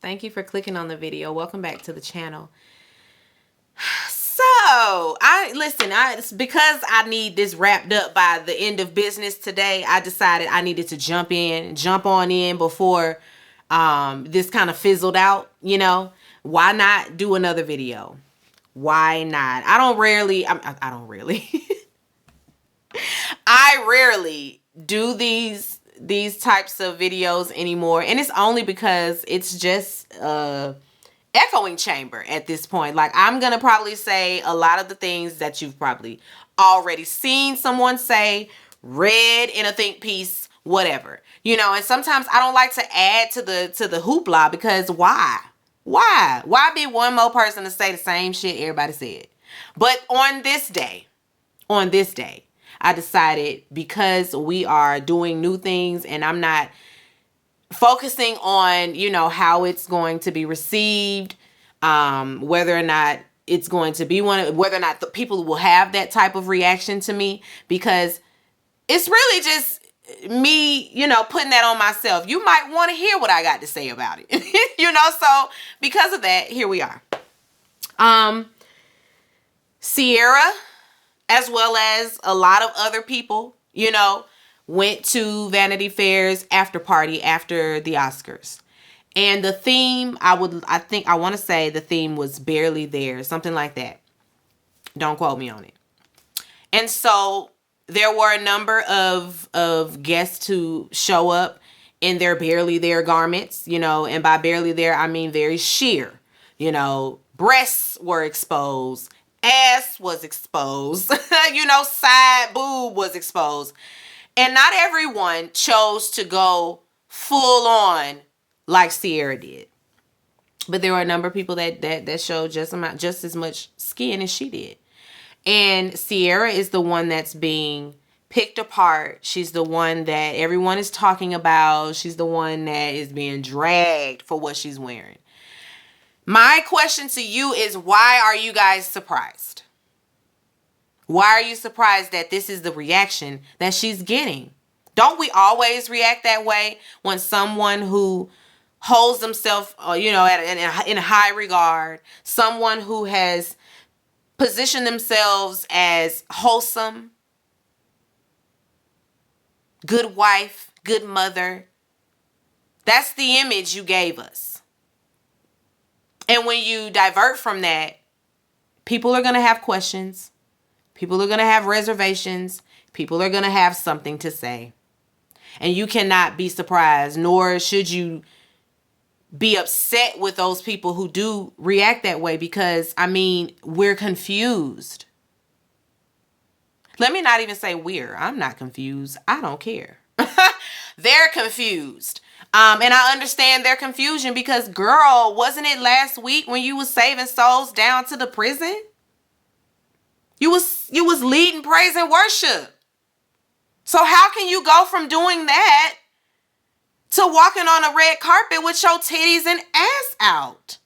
Thank you for clicking on the video. Welcome back to the channel. So, it's because I need this wrapped up by the end of business today. I decided I needed to jump on in before this kind of fizzled out, you know. Why not do another video? Why not? I don't rarely I rarely do these types of videos anymore, and it's only because it's just echoing chamber at this point. Like, I'm gonna probably say a lot of the things that you've probably already seen someone say, read in a think piece, whatever, you know. And sometimes I don't like to add to the hoopla, because why be one more person to say the same shit everybody said? But on this day, I decided, because we are doing new things and I'm not focusing on, you know, how it's going to be received, whether or not it's going to be whether or not the people will have that type of reaction to me, because it's really just me, you know, putting that on myself. You might want to hear what I got to say about it, you know. So because of that, here we are. Ciara, as well as a lot of other people, you know, went to Vanity Fair's after party after the Oscars. And the theme, I want to say the theme was Barely There, something like that. Don't quote me on it. And so there were a number of guests who show up in their Barely There garments, you know, and by barely there, I mean very sheer. You know, breasts were exposed, ass was exposed, you know, side boob was exposed. And not everyone chose to go full on like Ciara did. But there were a number of people that showed just as much skin as she did. And Ciara is the one that's being picked apart. She's the one that everyone is talking about. She's the one that is being dragged for what she's wearing. My question to you is, why are you guys surprised? Why are you surprised that this is the reaction that she's getting? Don't we always react that way when someone who holds themselves, you know, in high regard, someone who has positioned themselves as wholesome, good wife, good mother? That's the image you gave us. And when you divert from that, people are going to have questions. People are going to have reservations. People are going to have something to say. And you cannot be surprised, nor should you be upset with those people who do react that way, because, I mean, we're confused. Let me not even say we're. I'm not confused. I don't care. They're confused. And I understand their confusion, because, girl, wasn't it last week when you was saving souls down to the prison? You was leading praise and worship. So how can you go from doing that to walking on a red carpet with your titties and ass out?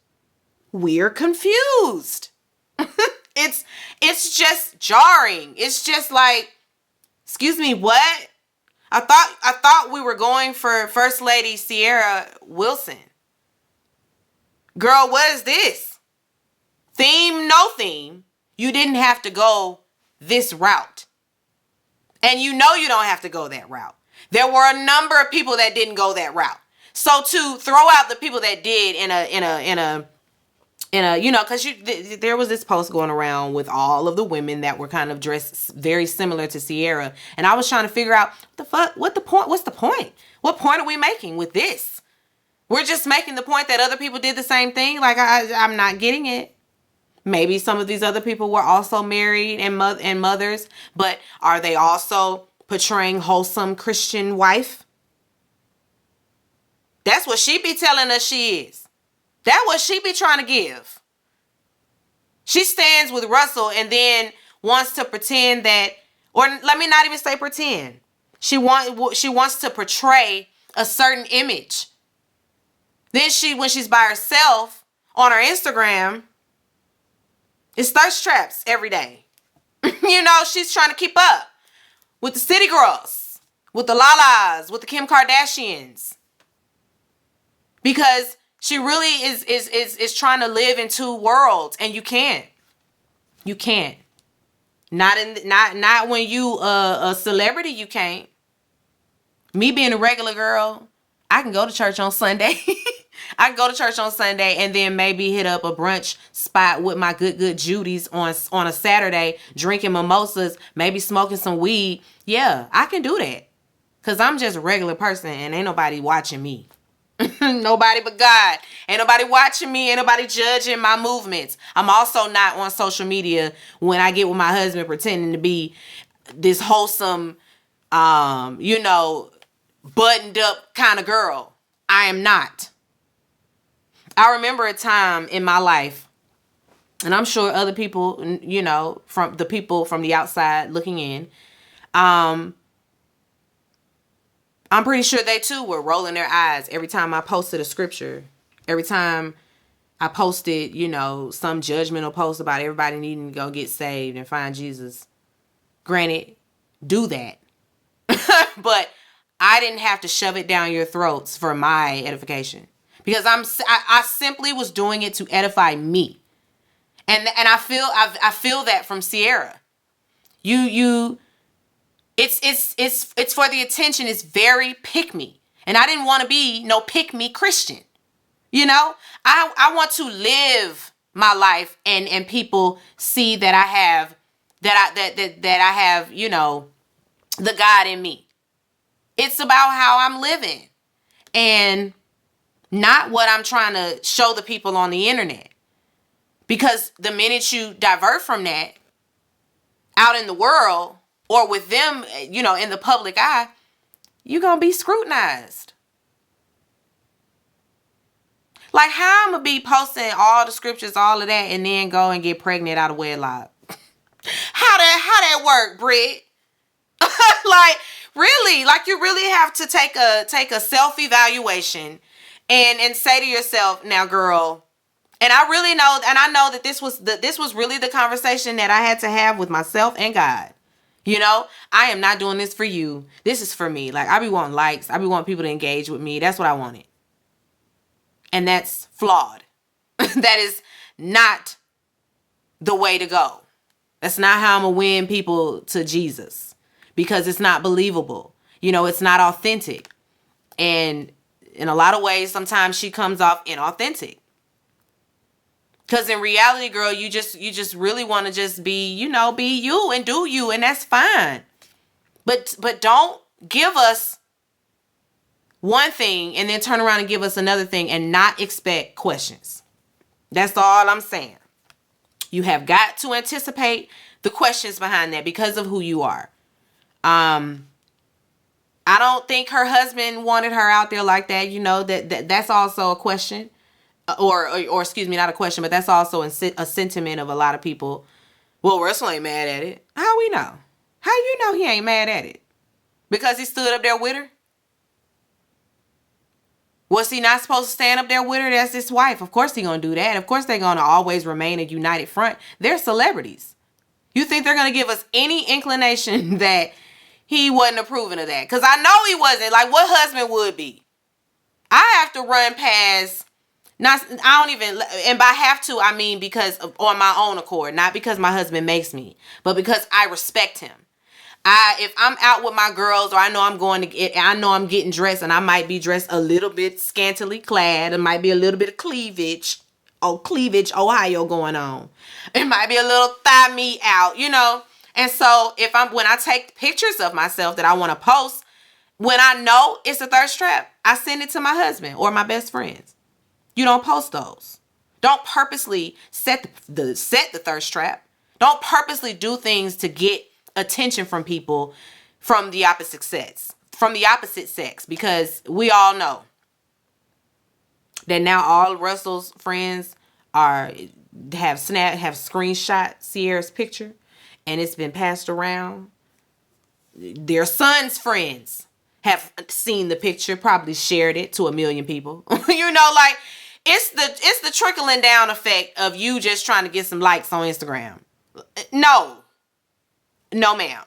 We're confused. It's just jarring. It's just like, excuse me, what? I thought we were going for First Lady Ciara Wilson. Girl, what is this? Theme, no theme. You didn't have to go this route. And you know you don't have to go that route. There were a number of people that didn't go that route. So to throw out the people that did in a you know, because there was this post going around with all of the women that were kind of dressed very similar to Ciara, and I was trying to figure out what's the point? What point are we making with this? We're just making the point that other people did the same thing. Like, I'm not getting it. Maybe some of these other people were also married and mothers, but are they also portraying wholesome Christian wife? That's what she be telling us she is. That's what she be trying to give. She stands with Russell and then wants to pretend that, or let me not even say pretend. She wants to portray a certain image. Then when she's by herself on her Instagram, it's thirst traps every day. You know, she's trying to keep up with the city girls, with the Lalas, with the Kim Kardashians. Because She really is trying to live in two worlds, and you can't. You can't. Not when you a celebrity. You can't. Me being a regular girl, I can go to church on Sunday. I can go to church on Sunday and then maybe hit up a brunch spot with my good Judies on a Saturday, drinking mimosas, maybe smoking some weed. Yeah, I can do that. Cause I'm just a regular person and ain't nobody watching me. Nobody but God. Ain't nobody watching me. Ain't nobody judging my movements. I'm also not on social media when I get with my husband pretending to be this wholesome, buttoned up kind of girl. I am not. I remember a time in my life, and I'm sure other people, from the people from the outside looking in, I'm pretty sure they too were rolling their eyes every time I posted a scripture. Every time I posted, some judgmental post about everybody needing to go get saved and find Jesus. Granted, do that. But I didn't have to shove it down your throats for my edification. Because I simply was doing it to edify me. And I feel that from Ciara. It's for the attention. It's very pick me. And I didn't want to be no pick me Christian. I want to live my life and people see that I have that I have, the God in me. It's about how I'm living and not what I'm trying to show the people on the internet. Because the minute you divert from that out in the world or with them, in the public eye, you're going to be scrutinized. Like, how I'm going to be posting all the scriptures, all of that, and then go and get pregnant out of wedlock? How that work, Britt? Like, really? Like, you really have to take a self-evaluation and say to yourself, now, girl, and I really know, and I know that this was really the conversation that I had to have with myself and God. I am not doing this for you. This is for me. Like, I be wanting likes. I be wanting people to engage with me. That's what I wanted. And that's flawed. That is not the way to go. That's not how I'm going to win people to Jesus. Because it's not believable. It's not authentic. And in a lot of ways, sometimes she comes off inauthentic. Because in reality, girl, you just really want to just be you and do you. And that's fine. But don't give us one thing and then turn around and give us another thing and not expect questions. That's all I'm saying. You have got to anticipate the questions behind that because of who you are. I don't think her husband wanted her out there like that. That's also a question. Or excuse me, not a question, but that's also a sentiment of a lot of people. Well, Russell ain't mad at it. How we know? How you know he ain't mad at it? Because he stood up there with her? Was he not supposed to stand up there with her? That's his wife. Of course he gonna do that. Of course they're gonna always remain a united front. They're celebrities. You think they're gonna give us any inclination that he wasn't approving of that? Because I know he wasn't. Like, what husband would be? I have to run past. I don't even, and by have to, I mean because on my own accord, not because my husband makes me, but because I respect him. If I'm out with my girls, or I know I'm getting dressed, and I might be dressed a little bit scantily clad, it might be a little bit of cleavage, Ohio going on. It might be a little thigh meat out, And so when I take pictures of myself that I want to post, when I know it's a thirst trap, I send it to my husband or my best friends. You don't post those. Don't purposely set the thirst trap. Don't purposely do things to get attention from people from the opposite sex. Because we all know that now all Russell's friends have screenshot Ciara's picture, and it's been passed around. Their son's friends have seen the picture, probably shared it to 1 million people. Like, it's the trickling down effect of you just trying to get some likes on Instagram. No, ma'am.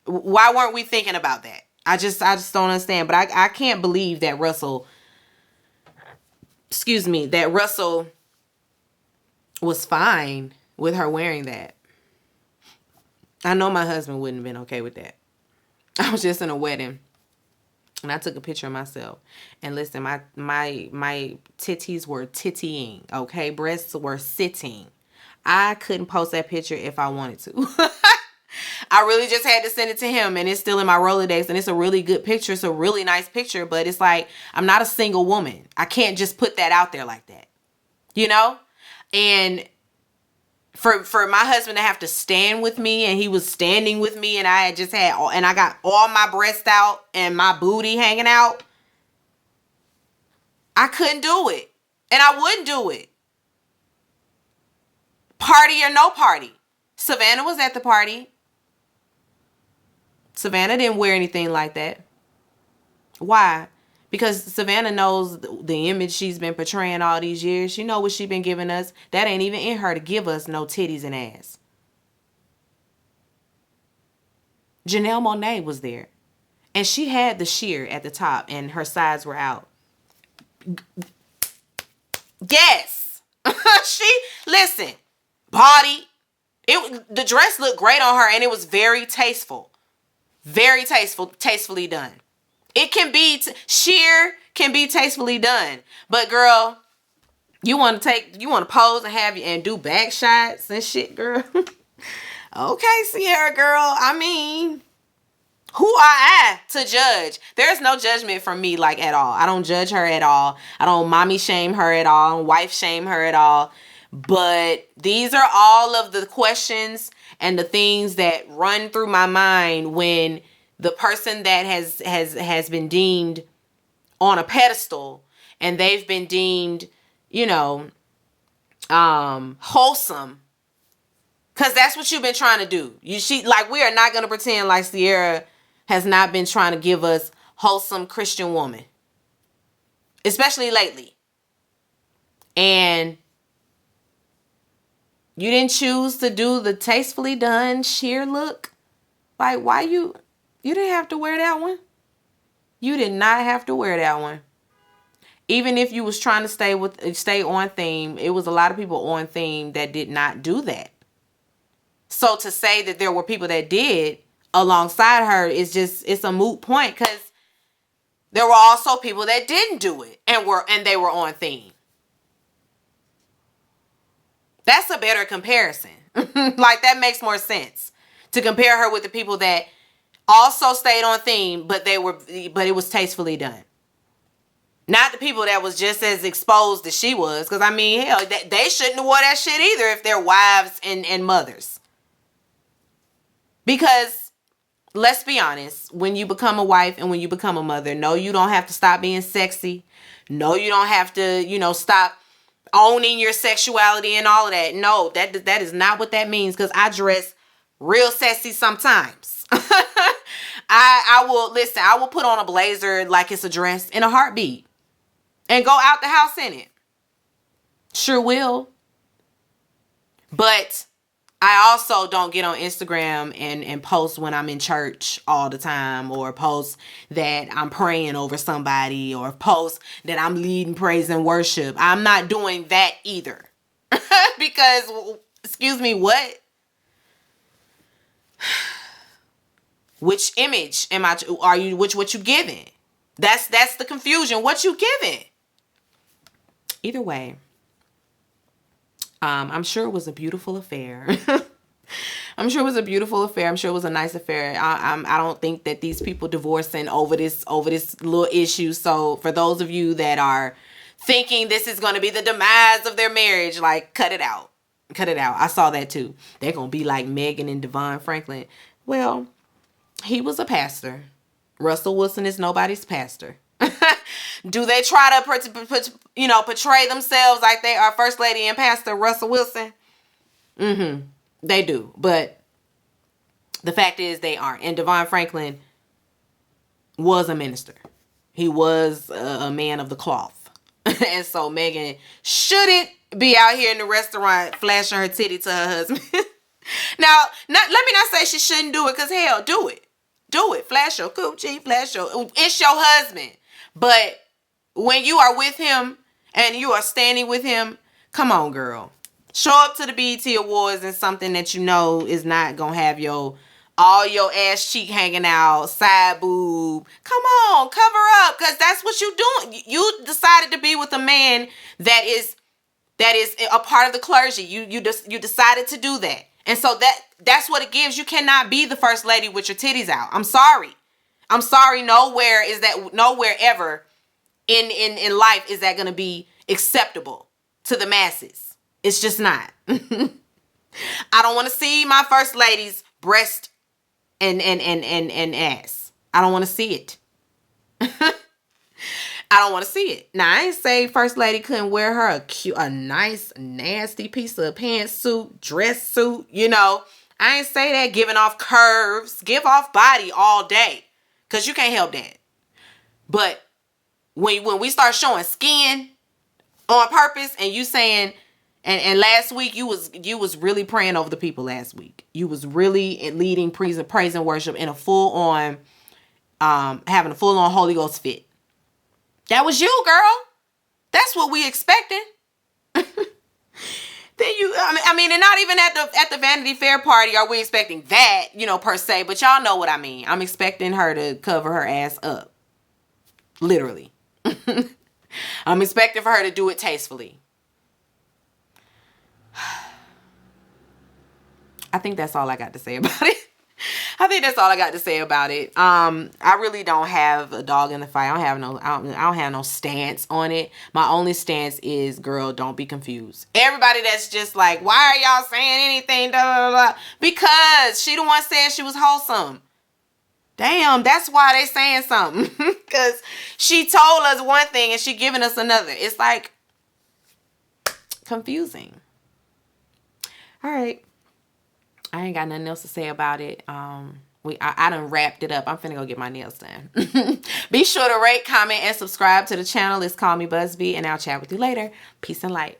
Why weren't we thinking about that? I just don't understand. But I can't believe that Russell excuse me, that Russell was fine with her wearing that. I know my husband wouldn't have been okay with that. I was just in a wedding and I took a picture of myself. And listen, my titties were tittying, okay? Breasts were sitting. I couldn't post that picture if I wanted to. I really just had to send it to him, and it's still in my Rolodex, and it's a really good picture. It's a really nice picture, but it's like, I'm not a single woman. I can't just put that out there like that, you know? And for my husband to have to stand with me, and he was standing with me, and I had just had, and I got all my breasts out and my booty hanging out, I couldn't do it. And I wouldn't do it. Party or no party. Savannah was at the party. Savannah didn't wear anything like that. Why? Because Savannah knows the image she's been portraying all these years. She know what she's been giving us. That ain't even in her to give us no titties and ass. Janelle Monáe was there. And she had the sheer at the top and her sides were out. Yes. Listen, body. The dress looked great on her and it was very tasteful. Very tastefully done. It can be, sheer can be tastefully done. But girl, you want to pose and and do back shots and shit, girl. Okay, Ciara, girl. I mean, who are I to judge? There's no judgment from me, like, at all. I don't judge her at all. I don't mommy shame her at all. I don't wife shame her at all. But these are all of the questions and the things that run through my mind when the person that has been deemed on a pedestal and they've been deemed, wholesome, because that's what you've been trying to do. We are not going to pretend like Ciara has not been trying to give us wholesome Christian woman, especially lately. And you didn't choose to do the tastefully done sheer look. Like, why you didn't have to wear that one. You did not have to wear that one. Even if you was trying to stay on theme, it was a lot of people on theme that did not do that. So to say that there were people that did alongside her it's a moot point, because there were also people that didn't do it and they were on theme. That's a better comparison. Like, that makes more sense to compare her with the people that also stayed on theme, but it was tastefully done. Not the people that was just as exposed as she was. Because, I mean, hell, they shouldn't have wore that shit either if they're wives and mothers. Because, let's be honest, when you become a wife and when you become a mother, no, you don't have to stop being sexy. No, you don't have to, stop owning your sexuality and all of that. No, that is not what that means, because I dress real sexy sometimes. I will put on a blazer like it's a dress in a heartbeat and go out the house in it. Sure will. But I also don't get on Instagram and post when I'm in church all the time, or post that I'm praying over somebody, or post that I'm leading praise and worship. I'm not doing that either. Because, excuse me, what? Which image what you giving? That's the confusion. What you giving? Either way, I'm sure it was a beautiful affair. I'm sure it was a beautiful affair. I'm sure it was a nice affair. I don't think that these people divorcing over this little issue. So for those of you that are thinking this is going to be the demise of their marriage, like, cut it out. Cut it out. I saw that too. They're going to be like Megan and Devon Franklin. Well, he was a pastor. Russell Wilson is nobody's pastor. Do they try to portray themselves like they are First Lady and Pastor Russell Wilson? They do. But the fact is they aren't. And Devon Franklin was a minister. He was a man of the cloth. And so Megan shouldn't be out here in the restaurant flashing her titty to her husband. Now, let me not say she shouldn't do it, because hell, do it. Do it. Flash your coochie, it's your husband. But when you are with him and you are standing with him, come on, girl. Show up to the BET Awards in something that you know is not gonna have all your ass cheek hanging out, side boob. Come on, cover up, because that's what you doing. You decided to be with a man that is a part of the clergy. You decided to do that, and so that's what it gives. You cannot be the first lady with your titties out. I'm sorry. Nowhere ever in life is that gonna be acceptable to the masses. It's just not. I don't want to see my first lady's breast and ass. I don't want to see it. I don't want to see it. Now, I ain't say first lady couldn't wear her a nice, nasty piece of pantsuit, dress suit, I ain't say that. Giving off curves, give off body all day, because you can't help that. But when we start showing skin on purpose, and you saying, and last week you was really praying over the people last week. You was really leading praise and worship in a full on, having a full on Holy Ghost fit. That was you, girl. That's what we expecting. Then and not even at the Vanity Fair party are we expecting that, per se. But y'all know what I mean. I'm expecting her to cover her ass up, literally. I'm expecting for her to do it tastefully. I think that's all I got to say about it. I really don't have a dog in the fight. I don't have no stance on it. My only stance is, girl, don't be confused. Everybody that's just like, why are y'all saying anything? Da, da, da, da. Because she the one said she was wholesome. Damn, that's why they saying something. Because she told us one thing and she giving us another. It's like confusing. All right. I ain't got nothing else to say about it. I done wrapped it up. I'm finna go get my nails done. Be sure to rate, comment, and subscribe to the channel. It's Call Me Busby, and I'll chat with you later. Peace and light.